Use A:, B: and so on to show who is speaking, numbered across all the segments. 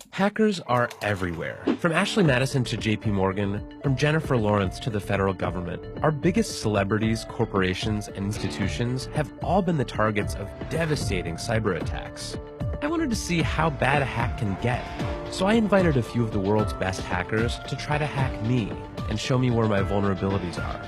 A: Hackers are everywhere. From Ashley Madison to JP Morgan, from Jennifer Lawrence to the federal government, our biggest celebrities, corporations, and institutions have all been the targets of devastating cyber attacks. I wanted to see how bad a hack can get, so I invited a few of the world's best hackers to try to hack me and show me where my vulnerabilities are.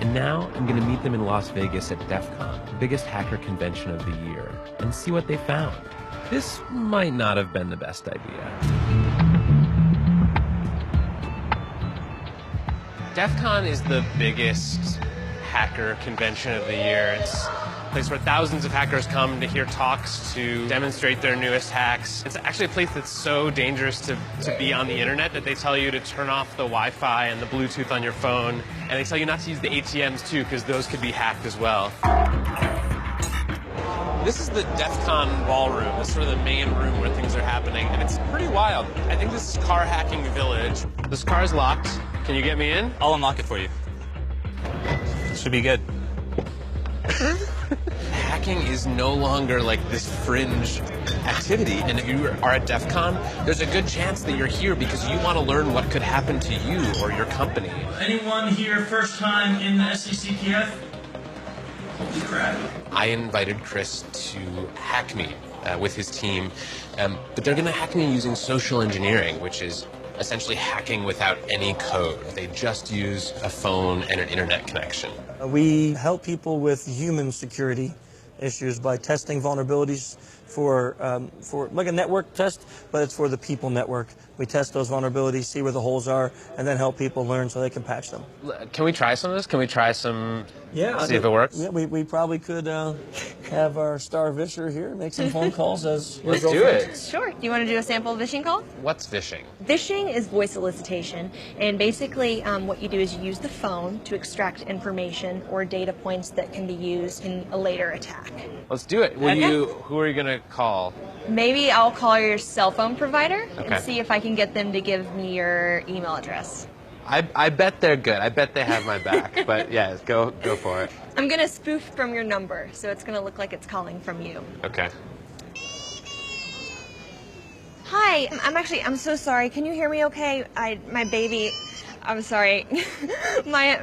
A: And now I'm going to meet them in Las Vegas at DEF CON, the biggest hacker convention of the year, and see what they found. This might not have been the best idea. DEF CON is the biggest hacker convention of the year. It's a place where thousands of hackers come to hear talks, to demonstrate their newest hacks. It's actually a place that's so dangerous to be on the internet that they tell you to turn off the Wi-Fi and the Bluetooth on your phone. And they tell you not to use the ATMs too, because those could be hacked as well. This is the DEF CON ballroom. This is sort of the main room where things are happening, and it's pretty wild. I think this is car hacking village. This car is locked. Can you get me in?
B: I'll unlock it for you. Should be good.
A: Hacking is no longer like this fringe activity, and if you are at DEF CON, there's a good chance that you're here because you want to learn what could happen to you or your company.
C: Anyone here first time in the SCCTF? Holy crap.
A: I invited Chris to hack me with his team, but they're going to hack me using social engineering, which is essentially hacking without any code. They just use a phone and an internet connection.
D: We help people with human security issues by testing vulnerabilities for like a network test, but it's for the people network. We test those vulnerabilities, see where the holes are, and then help people learn so they can patch them.
A: Can we try some of this? Can we try some?
D: Yeah.
A: See if it works?
D: Yeah, we probably could have our star visher here make some phone calls as
A: Let's do it.
E: Sure. Do you want to do a sample phishing call?
A: What's phishing?
E: Phishing is voice solicitation, and basically what you do is you use the phone to extract information or data points that can be used in a later attack.
A: Let's do it. Who are you going to call?
E: Maybe I'll call your cell phone provider
A: Okay.
E: and see if I can get them to give me your email address.
A: I bet they're good. I bet they have my back. But yeah, go for it.
E: I'm going to spoof from your number, so it's going to look like it's calling from you.
A: Okay.
E: Hi, I'm so sorry. Can you hear me okay? My baby, I'm sorry. my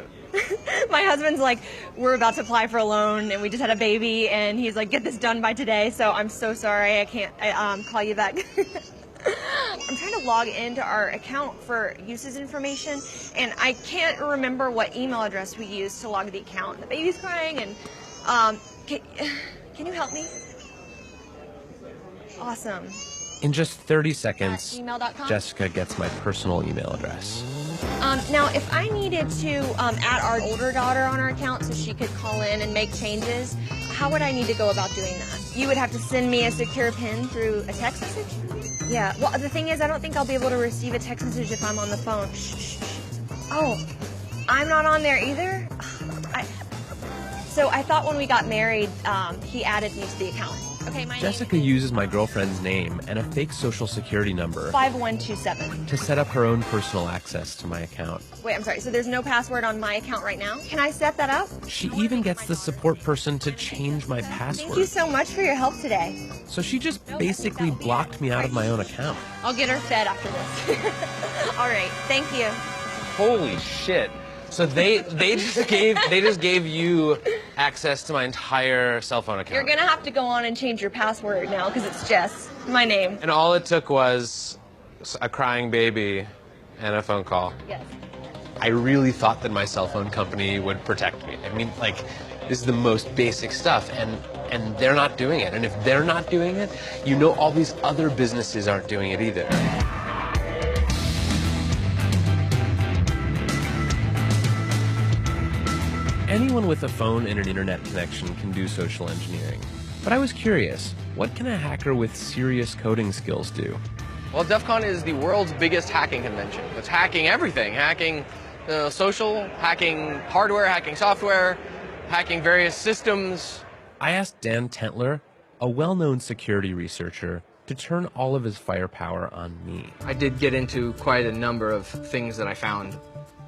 E: husband's like, we're about to apply for a loan and we just had a baby and he's like, get this done by today. So I'm so sorry. I can't call you back. I'm trying to log into our account for uses information and I can't remember what email address we used to log the account. The baby's crying and can you help me? Awesome.
A: In just 30 seconds,
E: @gmail.com?
A: Jessica gets my personal email address.
E: Now, if I needed to add our older daughter on our account so she could call in and make changes, how would I need to go about doing that? You would have to send me a secure PIN through a text message? Yeah, well, the thing is, I don't think I'll be able to receive a text message if I'm on the phone. Shh. Oh, I'm not on there either? So I thought when we got married, he added me to the account. Okay, my
A: Jessica uses my girlfriend's name and a fake social security number
E: 5127.
A: to set up her own personal access to my account.
E: Wait, I'm sorry, so there's no password on my account right now? Can I set that up?
A: She even gets the support person to change my password.
E: Thank you so much for your help today.
A: So she just basically blocked me out of my own account.
E: I'll get her fed after this. All right, thank you.
A: Holy shit. So they just gave you access to my entire cell phone account.
E: You're gonna have to go on and change your password now because it's Jess, my name.
A: And all it took was a crying baby and a phone call.
E: Yes.
A: I really thought that my cell phone company would protect me. I mean, like, this is the most basic stuff, and they're not doing it. And if they're not doing it, you know all these other businesses aren't doing it either. Anyone with a phone and an internet connection can do social engineering. But I was curious, what can a hacker with serious coding skills do?
F: Well, DEF CON is the world's biggest hacking convention. It's hacking everything, hacking social, hacking hardware, hacking software, hacking various systems.
A: I asked Dan Tentler, a well-known security researcher, to turn all of his firepower on me.
F: I did get into quite a number of things that I found.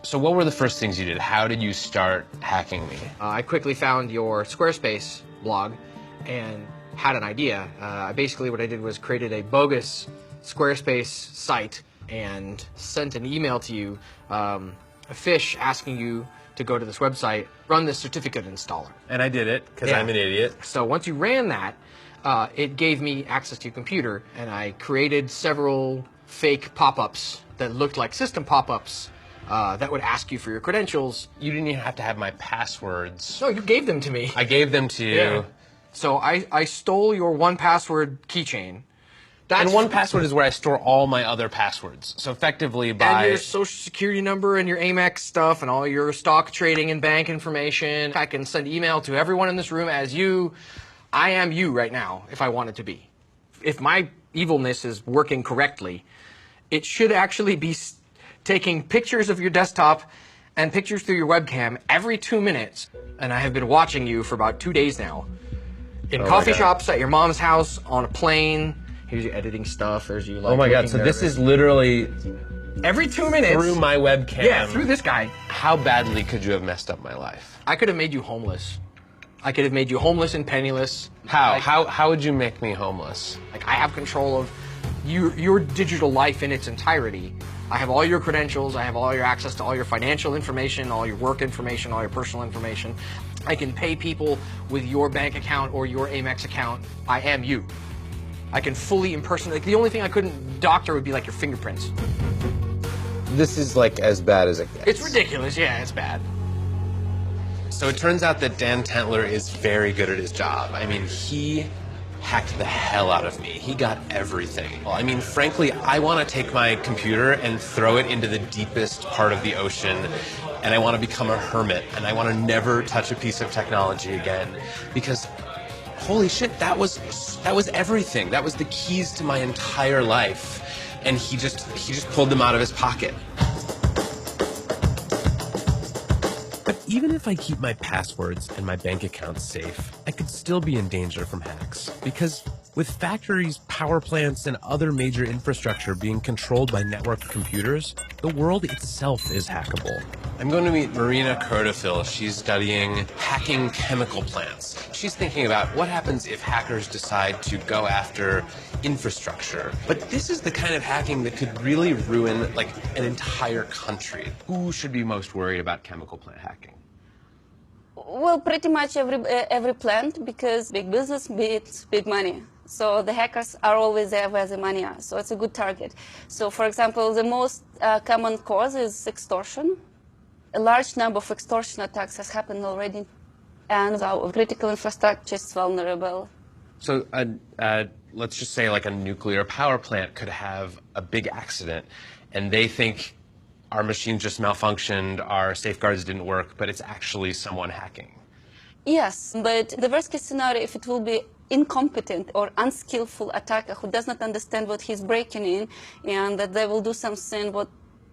A: So what were the first things you did? How did you start hacking me?
F: I quickly found your Squarespace blog and had an idea. Basically what I did was created a bogus Squarespace site and sent an email to you, a fish asking you to go to this website, run this certificate installer.
A: And I did it, because I'm an idiot.
F: So once you ran that, it gave me access to your computer, and I created several fake pop-ups that looked like system pop-ups that would ask you for your credentials.
A: You didn't even have to have my passwords.
F: No, you gave them to me.
A: I gave them to you.
F: Yeah. So I stole your 1Password keychain.
A: And 1Password is where I store all my other passwords. So effectively by...
F: And your social security number and your Amex stuff and all your stock trading and bank information. I can send email to everyone in this room as you. I am you right now, if I want it to be. If my evilness is working correctly, it should actually be taking pictures of your desktop and pictures through your webcam every 2 minutes. And I have been watching you for about 2 days now. In coffee shops, at your mom's house, on a plane. Here's your editing stuff. There's you like.
A: Oh my God! So this is literally
F: every 2 minutes
A: through my webcam.
F: Yeah, through this guy.
A: How badly could you have messed up my life?
F: I could have made you homeless. I could have made you homeless and penniless.
A: How?
F: Like,
A: how would you make me homeless?
F: Like I have control of your digital life in its entirety. I have all your credentials. I have all your access to all your financial information, all your work information, all your personal information. I can pay people with your bank account or your Amex account. I am you. I can fully impersonate. Like, the only thing I couldn't doctor would be like your fingerprints.
A: This is like as bad as it gets.
F: It's ridiculous. Yeah, it's bad.
A: So it turns out that Dan Tentler is very good at his job. I mean, he hacked the hell out of me. He got everything. I mean, frankly, I want to take my computer and throw it into the deepest part of the ocean, and I want to become a hermit, and I want to never touch a piece of technology again, because holy shit, that was everything. That was the keys to my entire life, and he just pulled them out of his pocket. But even if I keep my passwords and my bank accounts safe, I could still be in danger from hacks, because with factories, power plants, and other major infrastructure being controlled by networked computers, the world itself is hackable. I'm going to meet Marina Cordofil. She's studying hacking chemical plants. She's thinking about what happens if hackers decide to go after infrastructure. But this is the kind of hacking that could really ruin, like, an entire country. Who should be most worried about chemical plant hacking?
G: Well, pretty much every plant, because big business beats big money. So the hackers are always there where the money are. So it's a good target. So, for example, the most common cause is extortion. A large number of extortion attacks has happened already, and our critical infrastructure is vulnerable.
A: So let's just say like a nuclear power plant could have a big accident, and they think our machines just malfunctioned, our safeguards didn't work, but it's actually someone hacking.
G: Yes, but the worst case scenario, if it will be incompetent or unskillful attacker who does not understand what he's breaking in, and that they will do something with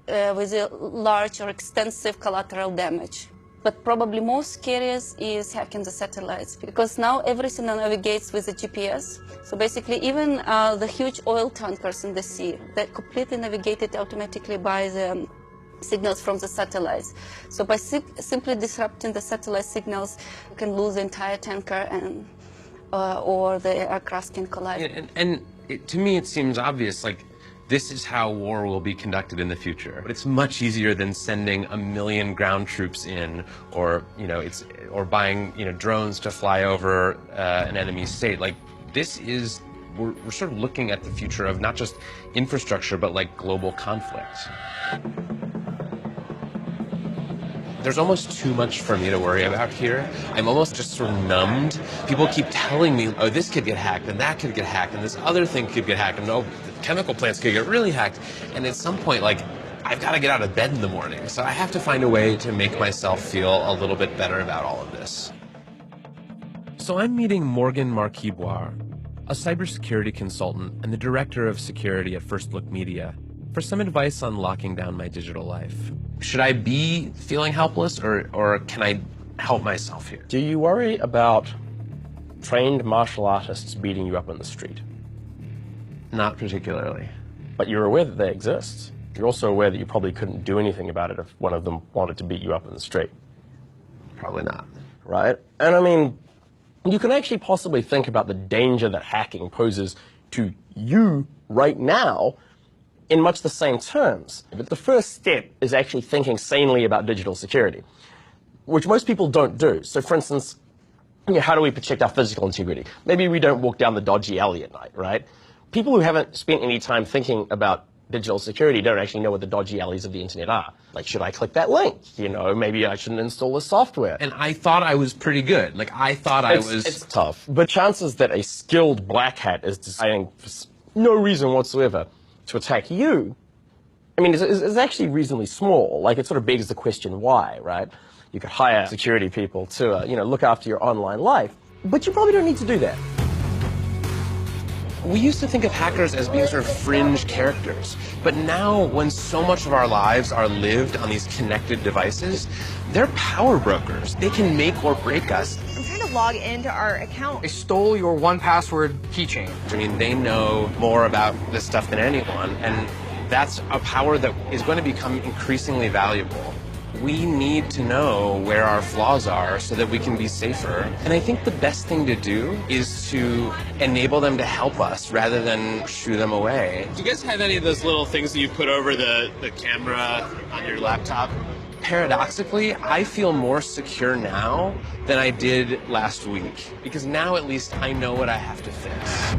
G: a large or extensive collateral damage. But probably most scariest is hacking the satellites, because now everything navigates with the GPS. So basically, even the huge oil tankers in the sea, they're completely navigated automatically by the signals from the satellites. So by simply disrupting the satellite signals, you can lose the entire tanker, and or the aircraft can collide.
A: And to me, it seems obvious, like, this is how war will be conducted in the future. But it's much easier than sending 1 million ground troops in, or or buying drones to fly over an enemy state. Like, this is we're sort of looking at the future of not just infrastructure, but like global conflict. There's almost too much for me to worry about here. I'm almost just sort of numbed. People keep telling me, oh, this could get hacked, and that could get hacked, and this other thing could get hacked, and oh, chemical plants could get really hacked. And at some point, like, I've got to get out of bed in the morning. So I have to find a way to make myself feel a little bit better about all of this. So I'm meeting Morgan Marquiboire, a cybersecurity consultant and the director of security at First Look Media, for some advice on locking down my digital life. Should I be feeling helpless, or can I help myself here?
H: Do you worry about trained martial artists beating you up in the street?
A: Not particularly.
H: But you're aware that they exist. You're also aware that you probably couldn't do anything about it if one of them wanted to beat you up in the street.
A: Probably not.
H: Right? And I mean, you can actually possibly think about the danger that hacking poses to you right now in much the same terms. But the first step is actually thinking sanely about digital security, which most people don't do. So for instance, how do we protect our physical integrity? Maybe we don't walk down the dodgy alley at night, right? People who haven't spent any time thinking about digital security don't actually know what the dodgy alleys of the internet are. Like, should I click that link? You know, maybe I shouldn't install this software.
A: And I thought I was pretty good. Like, I thought
H: It's tough. But chances that a skilled black hat is deciding for no reason whatsoever to attack you, I mean, is actually reasonably small. Like, it sort of begs the question, why, right? You could hire security people to, you know, look after your online life, but you probably don't need to do that.
A: We used to think of hackers as being sort of fringe characters, but now when so much of our lives are lived on these connected devices, they're power brokers. They can make or break us.
E: I'm trying to log into our account.
F: They stole your 1Password keychain.
A: I mean, they know more about this stuff than anyone, and that's a power that is going to become increasingly valuable. We need to know where our flaws are so that we can be safer. And I think the best thing to do is to enable them to help us rather than shoo them away.
B: Do you guys have any of those little things that you put over the camera on your laptop?
A: Paradoxically, I feel more secure now than I did last week, because now at least I know what I have to fix.